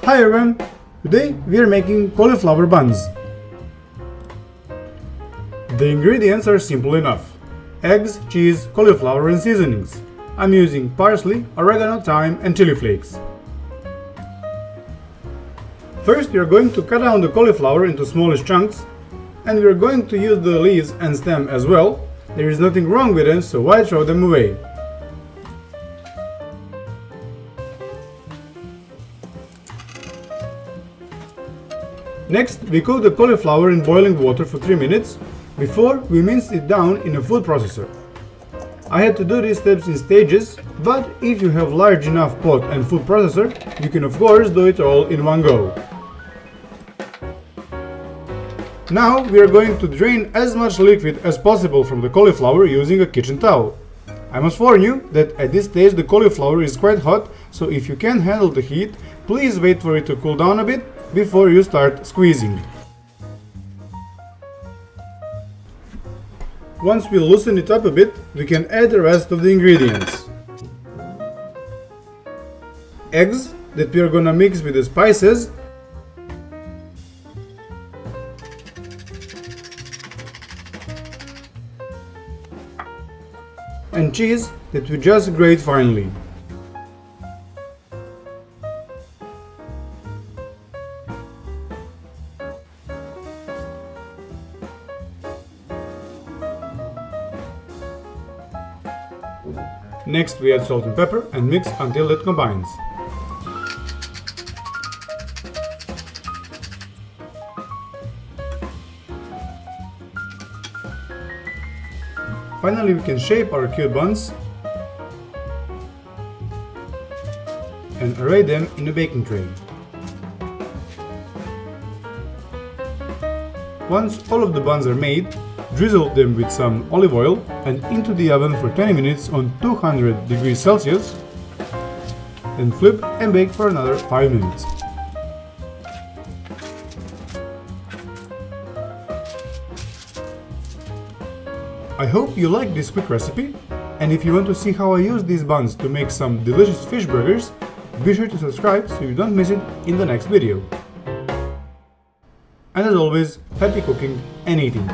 Hi everyone! Today we are making cauliflower buns. The ingredients are simple enough: eggs, cheese, cauliflower and seasonings. I'm using parsley, oregano, thyme and chili flakes. First we are going to cut down the cauliflower into smallish chunks, and we are going to use the leaves and stem as well. There is nothing wrong with them, so why throw them away? Next, we cook the cauliflower in boiling water for 3 minutes before we mince it down in a food processor. I had to do these steps in stages, but if you have large enough pot and food processor, you can of course do it all in one go. Now we are going to drain as much liquid as possible from the cauliflower using a kitchen towel. I must warn you that at this stage the cauliflower is quite hot, so if you can't handle the heat, please wait for it to cool down a bit before you start squeezing. Once we loosen it up a bit, we can add the rest of the ingredients. Eggs that we are gonna mix with the spices, and cheese that we just grate finely. Next we add salt and pepper and mix until it combines. Finally we can shape our cute buns and array them in a baking tray. Once all of the buns are made, drizzle them with some olive oil and into the oven for 20 minutes on 200 degrees Celsius, then flip and bake for another 5 minutes. I hope you like this quick recipe, and if you want to see how I use these buns to make some delicious fish burgers, be sure to subscribe so you don't miss it in the next video. And as always, happy cooking and eating!